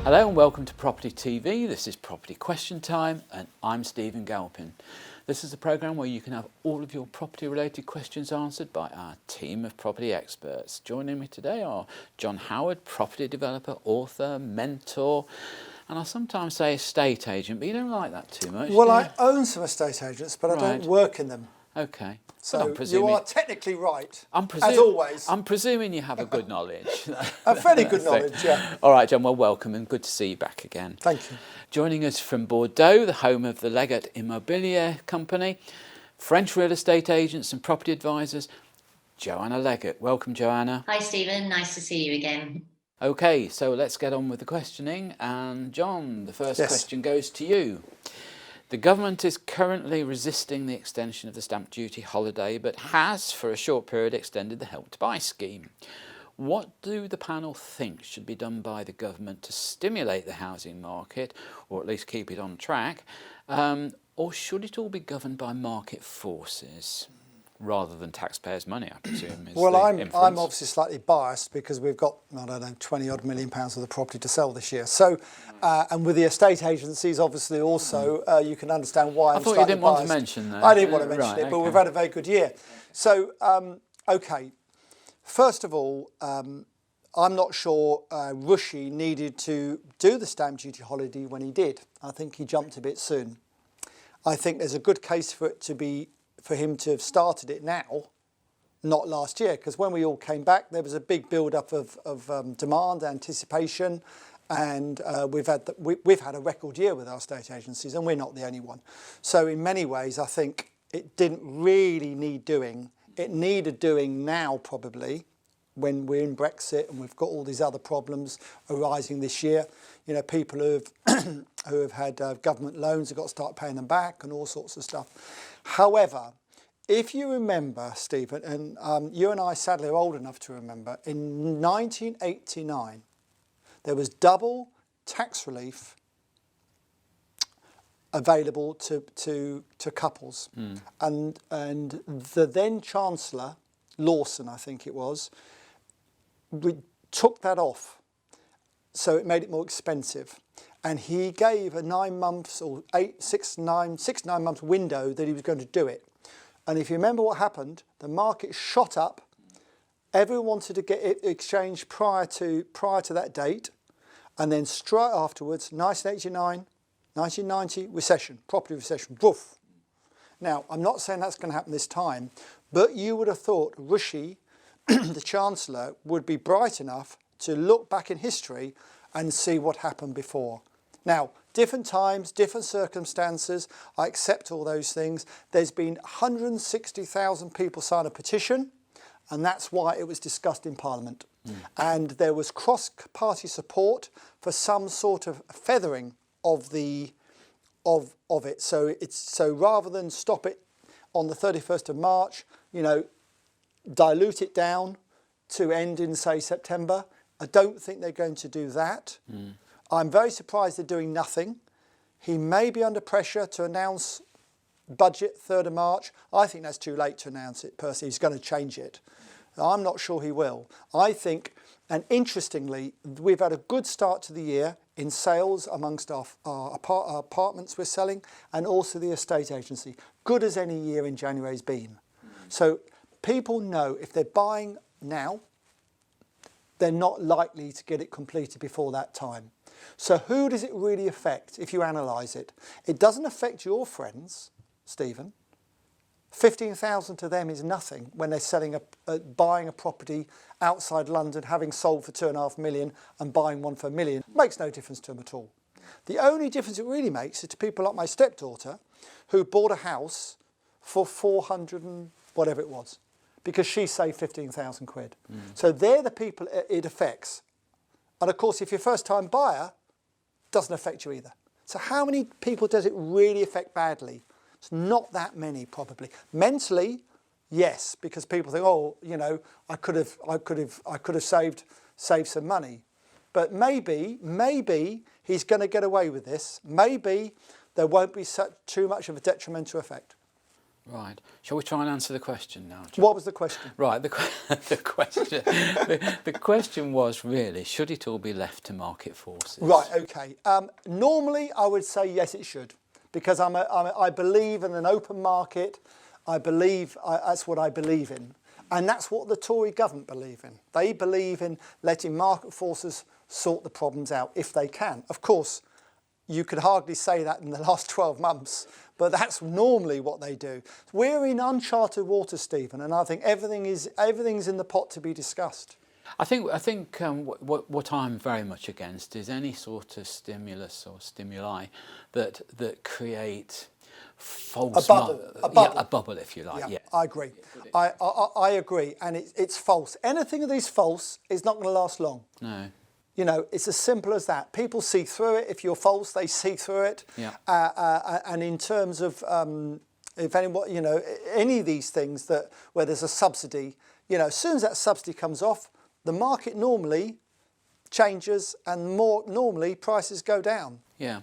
Hello and welcome to Property TV. This is Property Question Time and I'm Stephen Galpin. This is a programme where you can have all of your property related questions answered by our team of property experts. Joining me today are John Howard, property developer, author, mentor, and I sometimes say estate agent, but you don't like that too much. Well, I own some estate agents, but I don't work in them. Okay. So you are technically right, as always. I'm presuming you have a good knowledge. A fairly good knowledge, yeah. All right, John, well, welcome and good to see you back again. Thank you. Joining us from Bordeaux, the home of the Legat Immobilier Company, French real estate agents and property advisors, Joanna Legat. Welcome, Joanna. Hi, Stephen. Nice to see you again. Okay, so let's get on with the questioning. And John, the first question goes to you. The government is currently resisting the extension of the stamp duty holiday, but has, for a short period, extended the Help to Buy scheme. What do the panel think should be done by the government to stimulate the housing market, or at least keep it on track, or should it all be governed by market forces? Rather than taxpayers' money, I presume. Well, I'm obviously slightly biased because we've got, I don't know, 20 odd million pounds of the property to sell this year. So, and with the estate agencies, obviously, also, you can understand why I'm slightly biased. I thought you didn't want to mention that. I didn't want to mention it, but we've had a very good year. So, okay, first of all, I'm not sure Rishi needed to do the stamp duty holiday when he did. I think he jumped a bit soon. I think there's a good case for him to have started it now, not last year, because when we all came back, there was a big build-up of demand, anticipation, and we've had a record year with our estate agencies, and we're not the only one. So in many ways, I think it didn't really need doing. It needed doing now, probably, when we're in Brexit and we've got all these other problems arising this year. You know, people who have had government loans have got to start paying them back and all sorts of stuff. However, if you remember, Stephen, and you and I sadly are old enough to remember, in 1989, there was double tax relief available to couples. And the then Chancellor, Lawson, I think it was, we took that off. So it made it more expensive. And he gave a 9 months or 9 months window that he was going to do it. And if you remember what happened, the market shot up. Everyone wanted to get it exchanged prior to that date. And then straight afterwards, 1989, 1990, recession, property recession, woof. Now, I'm not saying that's going to happen this time, but you would have thought Rishi, the Chancellor, would be bright enough to look back in history and see what happened before. Now, different times, different circumstances, I accept all those things. There's been 160,000 people sign a petition, and that's why it was discussed in Parliament. And there was cross-party support for some sort of feathering of it. So rather than stop it on the 31st of March, you know, dilute it down to end in, say, September. I don't think they're going to do that. I'm very surprised they're doing nothing. He may be under pressure to announce budget 3rd of March. I think that's too late to announce it, personally. He's going to change it. I'm not sure he will. I think, and interestingly, we've had a good start to the year in sales amongst our apartments we're selling, and also the estate agency. Good as any year in January has been. So people know if they're buying now, they're not likely to get it completed before that time. So who does it really affect if you analyse it? It doesn't affect your friends, Stephen. 15,000 to them is nothing when they're buying a property outside London, having sold for 2.5 million and buying one for $1 million. Makes no difference to them at all. The only difference it really makes is to people like my stepdaughter who bought a house for 400 and whatever it was, because she saved 15,000 quid. So they're the people it affects. And of course, if you're a first-time buyer, it doesn't affect you either. So how many people does it really affect badly? It's not that many, probably. Mentally, yes, because people think, oh, you know, I could have saved some money. But maybe he's going to get away with this. Maybe there won't be too much of a detrimental effect. Right. Shall we try and answer the question now, John? What was the question? Right, the question, the question was really, should it all be left to market forces? Right, okay. Normally, I would say yes, it should, because I believe in an open market. That's what I believe in. And that's what the Tory government believe in. They believe in letting market forces sort the problems out if they can. Of course, you could hardly say that in the last 12 months, but that's normally what they do. We're in uncharted waters, Stephen, and I think everything's in the pot to be discussed. I think what I'm very much against is any sort of stimulus or stimuli that create false... A bubble, if you like. Yeah. I agree. I agree, and it's false. Anything that is false is not going to last long. No. You know, it's as simple as that. People see through it. If you're false, they see through it. Yeah. And in terms of, if anyone, you know, any of these things where there's a subsidy, you know, as soon as that subsidy comes off, the market normally changes, and more normally prices go down. Yeah.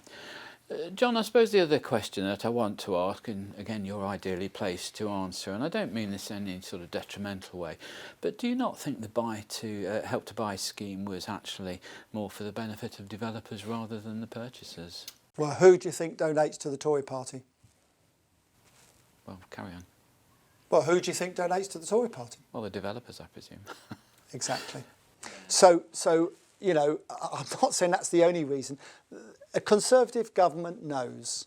John, I suppose the other question that I want to ask, and again you're ideally placed to answer, and I don't mean this in any sort of detrimental way, but do you not think the Help to Buy scheme was actually more for the benefit of developers rather than the purchasers? Well, who do you think donates to the Tory party? Well, carry on. Well, who do you think donates to the Tory party? Well, the developers, I presume. Exactly. So you know, I'm not saying that's the only reason. A Conservative government knows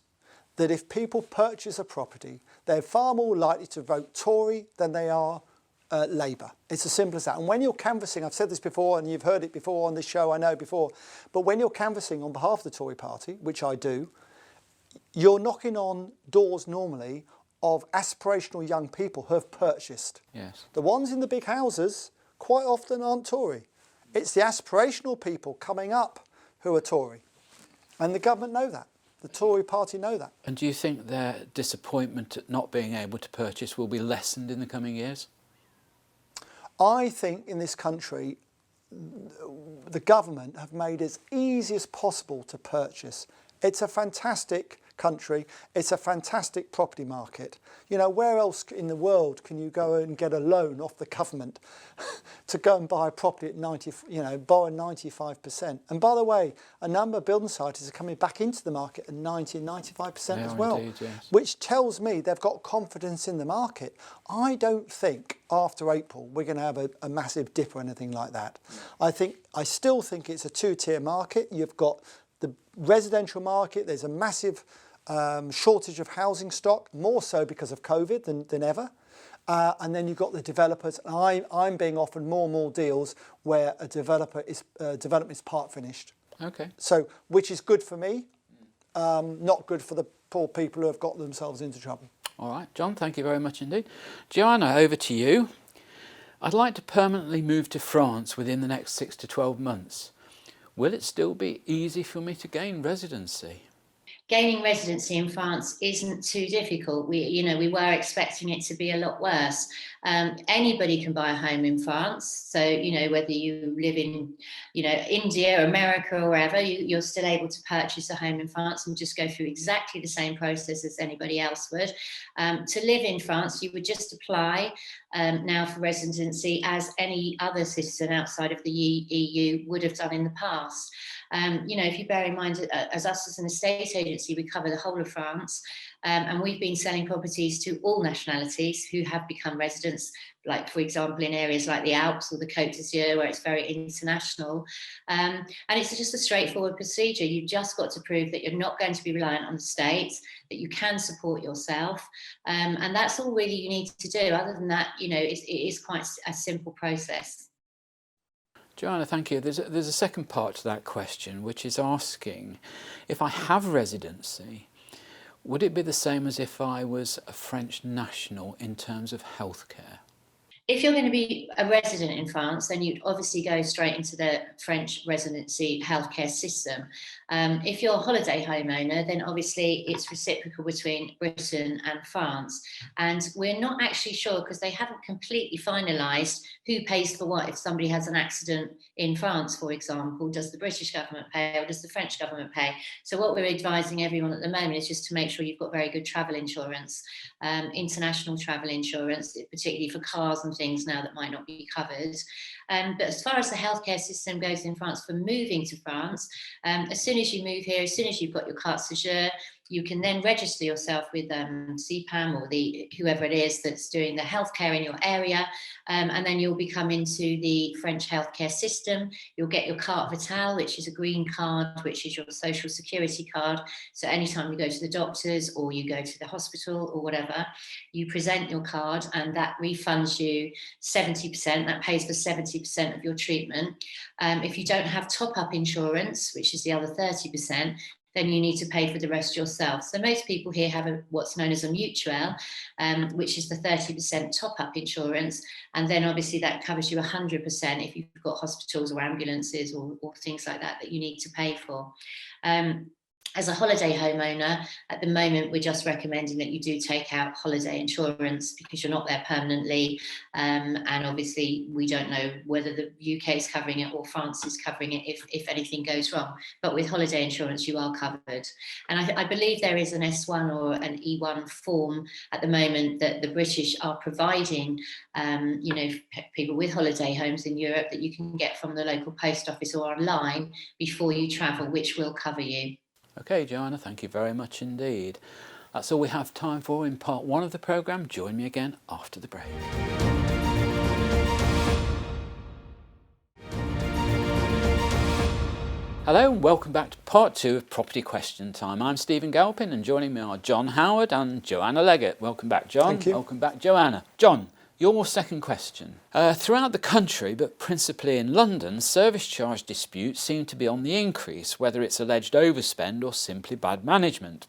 that if people purchase a property, they're far more likely to vote Tory than they are Labour. It's as simple as that. And when you're canvassing, I've said this before and you've heard it before on this show, I know before, but when you're canvassing on behalf of the Tory party, which I do, you're knocking on doors normally of aspirational young people who have purchased. Yes. The ones in the big houses quite often aren't Tory. It's the aspirational people coming up who are Tory. And the government know that. The Tory party know that. And do you think their disappointment at not being able to purchase will be lessened in the coming years? I think in this country, the government have made it as easy as possible to purchase. It's a fantastic country. It's a fantastic property market. You know, where else in the world can you go and get a loan off the government to go and buy a property at 95%? And by the way, a number of building societies are coming back into the market at 90 and 95% as well, indeed, yes. Which tells me they've got confidence in the market. I don't think after April we're going to have a massive dip or anything like that. I still think it's a two-tier market. You've got the residential market. There's a massive shortage of housing stock, more so because of COVID than ever. And then you've got the developers. And I'm being offered more and more deals where a development is part finished. Okay. So, which is good for me, not good for the poor people who have got themselves into trouble. All right, John, thank you very much indeed. Joanna, over to you. I'd like to permanently move to France within the next 6 to 12 months. Will it still be easy for me to gain residency? Gaining residency in France isn't too difficult. We were expecting it to be a lot worse. Anybody can buy a home in France. So, whether you live in, India, America, or wherever, you're still able to purchase a home in France and just go through exactly the same process as anybody else would. To live in France, you would just apply now for residency as any other citizen outside of the EU would have done in the past. If you bear in mind, as an estate agency, we cover the whole of France, and we've been selling properties to all nationalities who have become residents, like, for example, in areas like the Alps or the Côte d'Azur, where it's very international. And it's just a straightforward procedure. You've just got to prove that you're not going to be reliant on the state, that you can support yourself. And that's all really you need to do. Other than that, it is quite a simple process. Joanna, thank you. There's a second part to that question, which is asking, if I have residency, would it be the same as if I was a French national in terms of healthcare? If you're going to be a resident in France, then you'd obviously go straight into the French residency healthcare system. If you're a holiday homeowner, then obviously it's reciprocal between Britain and France. And we're not actually sure, because they haven't completely finalised who pays for what. If somebody has an accident in France, for example, does the British government pay or does the French government pay? So what we're advising everyone at the moment is just to make sure you've got very good travel insurance, international travel insurance, particularly for cars and things now that might not be covered. But as far as the healthcare system goes in France, for moving to France, as soon as you move here, as soon as you've got your carte séjour, you can then register yourself with CPAM or whoever it is that's doing the healthcare in your area, and then you'll be coming to the French healthcare system. You'll get your carte vitale, which is a green card, which is your social security card. So anytime you go to the doctors or you go to the hospital or whatever, you present your card and that refunds you 70%. That pays for 70% of your treatment. If you don't have top-up insurance, which is the other 30%, then you need to pay for the rest yourself. So most people here have what's known as a mutuelle, which is the 30% top-up insurance. And then obviously that covers you 100% if you've got hospitals or ambulances or things like that you need to pay for. As a holiday homeowner, at the moment, we're just recommending that you do take out holiday insurance because you're not there permanently. And obviously, we don't know whether the UK is covering it or France is covering it if anything goes wrong. But with holiday insurance, you are covered. And I believe there is an S1 or an E1 form at the moment that the British are providing, people with holiday homes in Europe that you can get from the local post office or online before you travel, which will cover you. Okay, Joanna, thank you very much indeed. That's all we have time for in part one of the programme. Join me again after the break. Hello and welcome back to part two of Property Question Time. I'm Stephen Galpin and joining me are John Howard and Joanna Leggett. Welcome back, John. Thank you. Welcome back, Joanna. John, your second question. Throughout the country, but principally in London, service charge disputes seem to be on the increase, whether it's alleged overspend or simply bad management.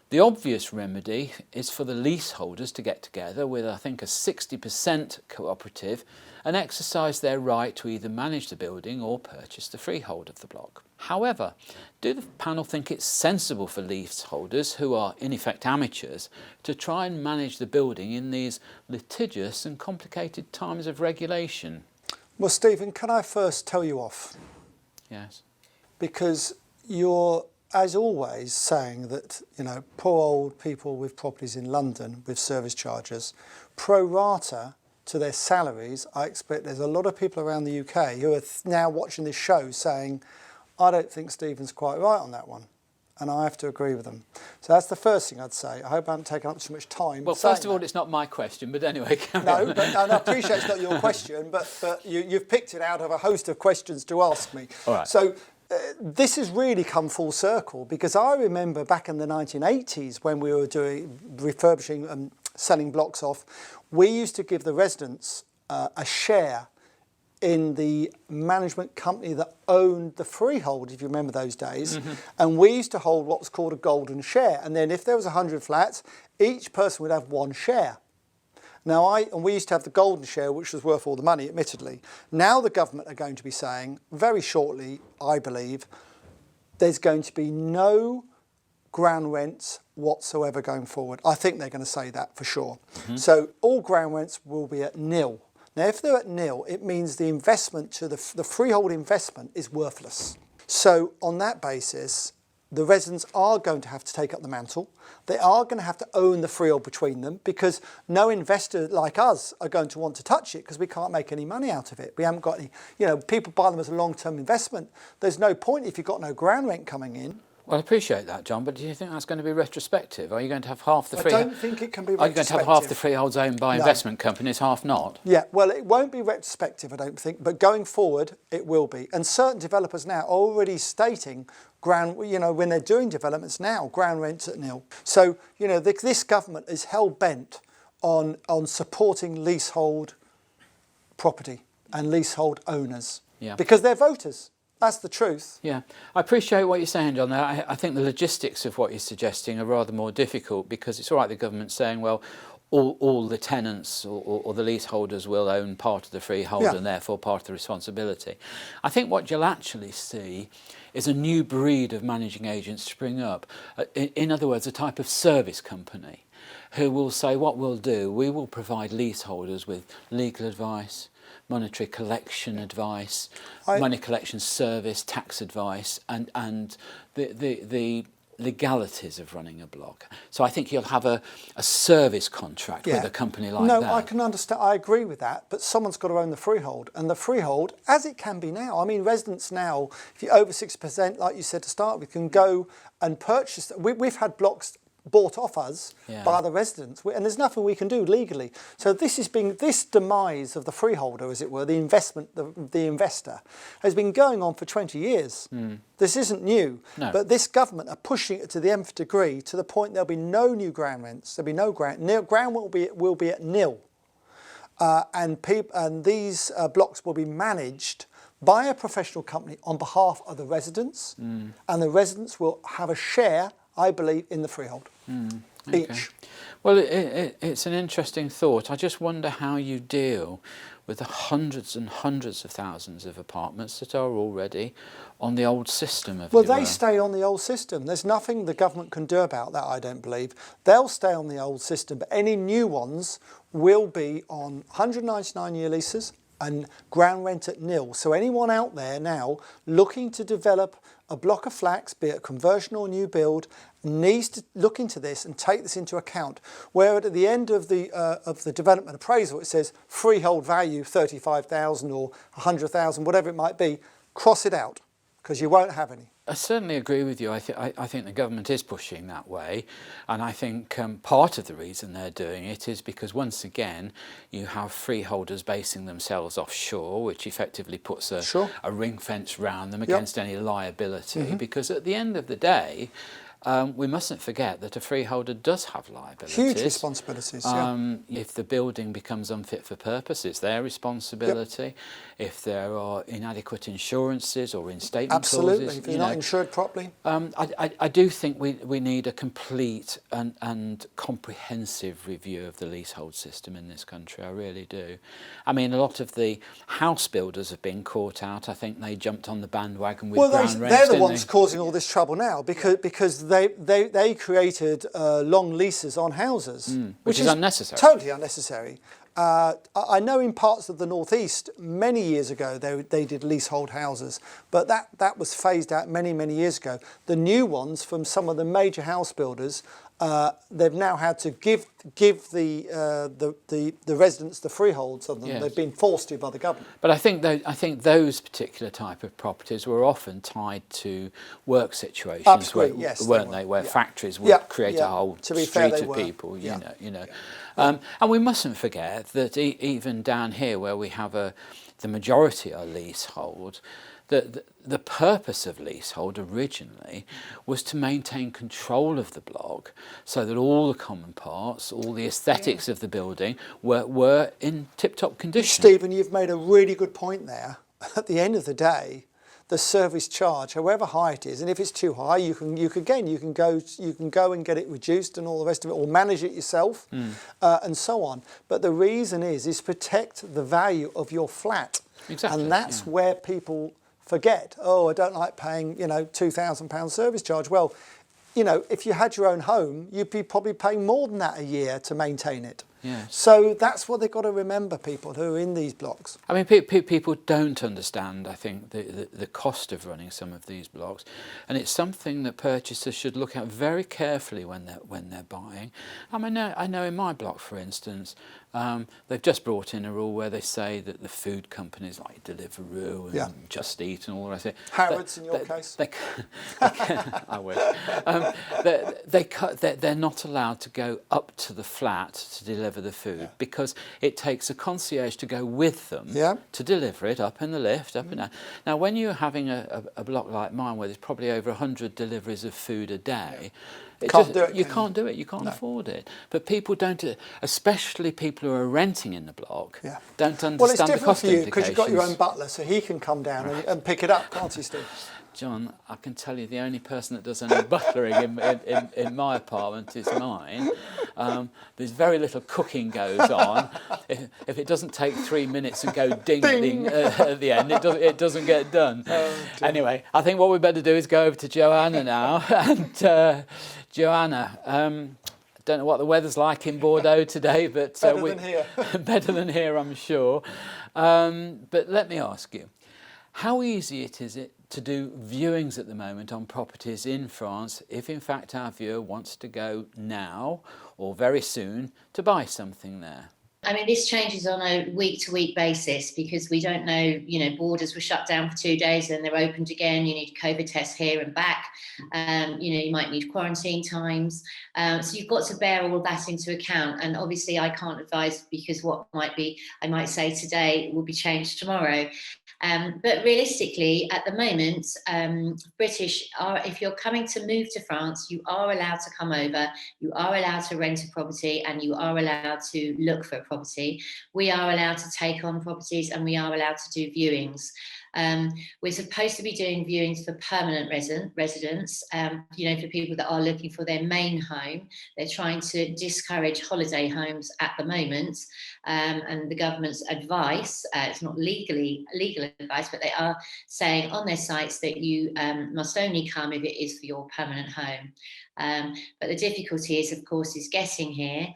The obvious remedy is for the leaseholders to get together with, I think, a 60% cooperative and exercise their right to either manage the building or purchase the freehold of the block. However, do the panel think it's sensible for leaseholders, who are in effect amateurs, to try and manage the building in these litigious and complicated times of regulation? Well, Stephen, can I first tell you off? Yes. Because you're, as always, saying that, poor old people with properties in London with service charges, pro rata to their salaries. I expect there's a lot of people around the UK who are now watching this show saying, I don't think Stephen's quite right on that one. And I have to agree with them. So that's the first thing I'd say. I hope I haven't taken up too much time. Well, first of all, it's not my question, but anyway, No, but I appreciate it's not your question, but you've picked it out of a host of questions to ask me. All right. So this has really come full circle, because I remember back in the 1980s when we were doing refurbishing and selling blocks off, we used to give the residents a share in the management company that owned the freehold, if you remember those days. Mm-hmm. And we used to hold what's called a golden share. And then if there was 100 flats, each person would have one share. Now, and we used to have the golden share, which was worth all the money, admittedly. Now the government are going to be saying, very shortly, I believe, there's going to be no ground rents whatsoever going forward. I think they're going to say that for sure. Mm-hmm. So all ground rents will be at nil. Now, if they're at nil, it means the investment to the freehold investment is worthless. So on that basis, the residents are going to have to take up the mantle. They are going to have to own the freehold between them, because no investor like us are going to want to touch it because we can't make any money out of it. We haven't got any, people buy them as a long-term investment. There's no point if you've got no ground rent coming in. Well, I appreciate that, John, but do you think that's going to be retrospective? Are you going to have half the freehold? I don't think it can be retrospective. Are you going to have half the freeholds owned by investment companies, half not? Yeah, well, it won't be retrospective, I don't think, but going forward, it will be. And certain developers now are already stating when they're doing developments now, ground rents at nil. So, this government is hell-bent on supporting leasehold property and leasehold owners, because they're voters. That's the truth. Yeah, I appreciate what you're saying, John. I think the logistics of what you're suggesting are rather more difficult, because it's all right the government saying, well, all the tenants or the leaseholders will own part of the freehold Yeah. and therefore part of the responsibility. I think what you'll actually see is a new breed of managing agents spring up. In other words, a type of service company who will say, what we'll do, we will provide leaseholders with legal advice, monetary collection advice, money collection service, tax advice, and the legalities of running a block. So I think you'll have a service contract with a company like that. No, I can understand. I agree with that. But someone's got to own the freehold. And the freehold, as it can be now, I mean, residents now, if you're over 6%, like you said to start with, can go and purchase. We've had blocks bought off us by the residents, and there's nothing we can do legally. So this demise of the freeholder, as it were, the investor, has been going on for 20 years. This isn't new, but this government are pushing it to the nth degree, to the point there'll be no new ground rents. There'll be no ground. Ground will be at nil, and these blocks will be managed by a professional company on behalf of the residents, and the residents will have a share, I believe, in the freehold. Each. Well, it's an interesting thought. I just wonder how you deal with the hundreds and hundreds of thousands of apartments that are already on the old system. Well, they stay on the old system. There's nothing the government can do about that, I don't believe. They'll stay on the old system, but any new ones will be on 199-year leases and ground rent at nil. So anyone out there now looking to develop a block of flats, be it conversion or new build, needs to look into this and take this into account. Where at the end of the development appraisal, it says freehold value 35,000 or 100,000, whatever it might be, cross it out, because you won't have any. I certainly agree with you. I think the government is pushing that way, and I think part of the reason they're doing it is because, once again, you have freeholders basing themselves offshore, which effectively puts a ring fence round them against any liability, because at the end of the day, we mustn't forget that a freeholder does have liabilities. Huge responsibilities, If the building becomes unfit for purpose, it's their responsibility. If there are inadequate insurances or reinstatement clauses. If you're not insured properly. I do think we need a complete and comprehensive review of the leasehold system in this country. I really do. I mean, a lot of the house builders have been caught out. I think they jumped on the bandwagon with ground rents. They're the ones causing all this trouble now, because they created long leases on houses, which is unnecessary. Totally unnecessary. I know in parts of the northeast, many years ago, they did leasehold houses, but that was phased out many years ago. The new ones from some of the major house builders, they've now had to give the residents the freeholds of them. Yes. They've been forced to by the government. But I think those particular type of properties were often tied to work situations, weren't they? Where factories would create a whole street of people. You know. And we mustn't forget that even down here, where we have the majority are leasehold, the purpose of leasehold originally was to maintain control of the block, so that all the common parts, all the aesthetics of the building were in tip-top condition. Stephen, you've made a really good point there. At the end of the day, the service charge, however high it is, and if it's too high, you can go and get it reduced and all the rest of it, or manage it yourself, and so on. But the reason is protect the value of your flat, and that's where people forget. Oh, I don't like paying £2,000 service charge. Well, if you had your own home, you'd be probably paying more than that a year to maintain it. Yes. So that's what they've got to remember, people who are in these blocks. I mean, people don't understand, I think, the cost of running some of these blocks, and it's something that purchasers should look at very carefully when they're buying. I know in my block, for instance, they've just brought in a rule where they say that the food companies like Deliveroo and Just Eat and all the rest of it. Harrods in your case? I wish. They're not allowed to go up to the flat to deliver the food, because it takes a concierge to go with them to deliver it up in the lift, up and down. Now, when you're having a block like mine, where there's probably over 100 deliveries of food a day, you can't do it, you can't afford it. But people don't, especially people who are renting in the block, don't understand the cost implications. Well, it's different for you, because you've got your own butler, so he can come down and pick it up, can't he, Steve? John, I can tell you the only person that does any butlering in my apartment is mine. There's very little cooking goes on. If it doesn't take 3 minutes and go ding ding at the end, it doesn't get done. Anyway, I think what we better do is go over to Joanna now. And Joanna, don't know what the weather's like in Bordeaux today, but better than here. Better than here, I'm sure. But let me ask you, how easy is it to do viewings at the moment on properties in France if in fact our viewer wants to go now or very soon to buy something there? I mean, this changes on a week-to-week basis because we don't know, borders were shut down for 2 days and they're opened again. You need COVID tests here and back. You might need quarantine times. So you've got to bear all that into account. And obviously I can't advise because what I might say today will be changed tomorrow. But realistically, at the moment, if you're coming to move to France, you are allowed to come over, you are allowed to rent a property, and you are allowed to look for a property. We are allowed to take on properties and we are allowed to do viewings. We're supposed to be doing viewings for permanent residents, for people that are looking for their main home. They're trying to discourage holiday homes at the moment. And the government's advice, it's not legal advice, but they are saying on their sites that you must only come if it is for your permanent home. But the difficulty is, of course, is getting here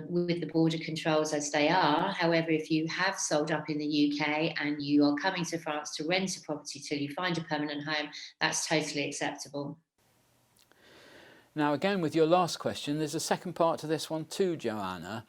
with the border controls as they are. However, if you have sold up in the UK and you are coming to France to rent a property till you find a permanent home, that's totally acceptable. Now, again, with your last question, there's a second part to this one too, Joanna.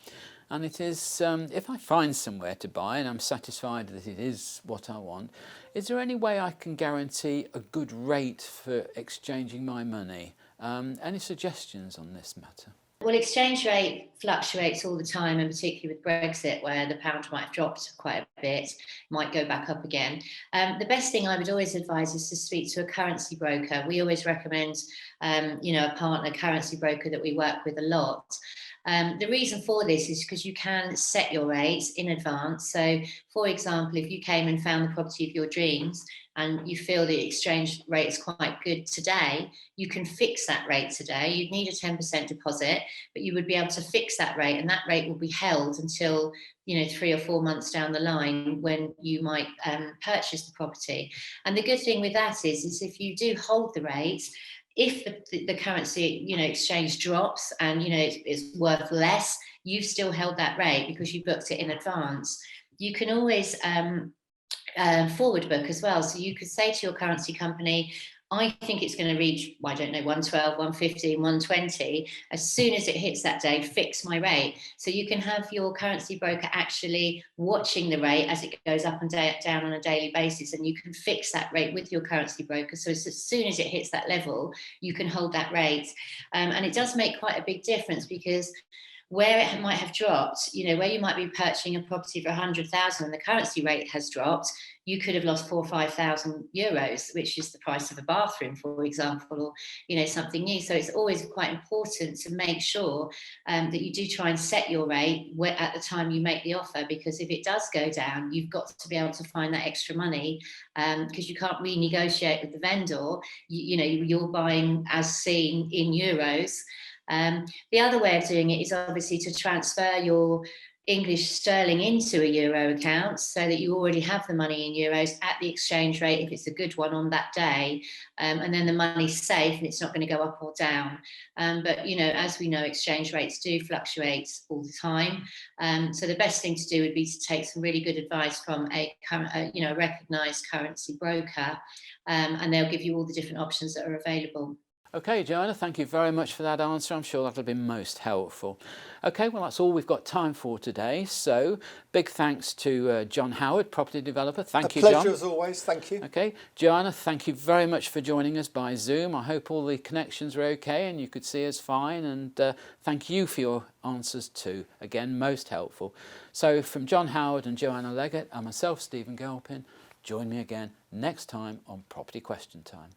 And it is, if I find somewhere to buy and I'm satisfied that it is what I want, is there any way I can guarantee a good rate for exchanging my money? Any suggestions on this matter? Well, exchange rate fluctuates all the time, and particularly with Brexit, where the pound might have dropped quite a bit, might go back up again. The best thing I would always advise is to speak to a currency broker. We always recommend, a partner currency broker that we work with a lot. The reason for this is because you can set your rates in advance. So, for example, if you came and found the property of your dreams and you feel the exchange rate is quite good today, you can fix that rate today. You'd need a 10% deposit, but you would be able to fix that rate, and that rate will be held until 3 or 4 months down the line when you might purchase the property. And the good thing with that is if you do hold the rate, if the currency exchange drops and it's worth less, you've still held that rate because you booked it in advance. You can always forward book as well. So you could say to your currency company, I think it's going to reach, 112, 115, 120. As soon as it hits that day, fix my rate. So you can have your currency broker actually watching the rate as it goes up and down on a daily basis, and you can fix that rate with your currency broker. So as soon as it hits that level, you can hold that rate. And it does make quite a big difference because where it might have dropped, where you might be purchasing a property for 100,000 and the currency rate has dropped, you could have lost 4,000 or 5,000 euros, which is the price of a bathroom, for example, or something new. So it's always quite important to make sure that you do try and set your rate at the time you make the offer, because if it does go down, you've got to be able to find that extra money, because you can't renegotiate with the vendor. You're buying as seen in euros. The other way of doing it is obviously to transfer your English sterling into a euro account so that you already have the money in euros at the exchange rate if it's a good one on that day, and then the money's safe and it's not going to go up or down. But as we know, exchange rates do fluctuate all the time. So the best thing to do would be to take some really good advice from a recognised currency broker, and they'll give you all the different options that are available. Okay, Joanna, thank you very much for that answer. I'm sure that'll be most helpful. Okay, well, that's all we've got time for today. So, big thanks to John Howard, property developer. Thank you, John. A pleasure as always. Thank you. Okay, Joanna, thank you very much for joining us by Zoom. I hope all the connections were okay and you could see us fine. And thank you for your answers too. Again, most helpful. So, from John Howard and Joanna Leggett and myself, Stephen Galpin, join me again next time on Property Question Time.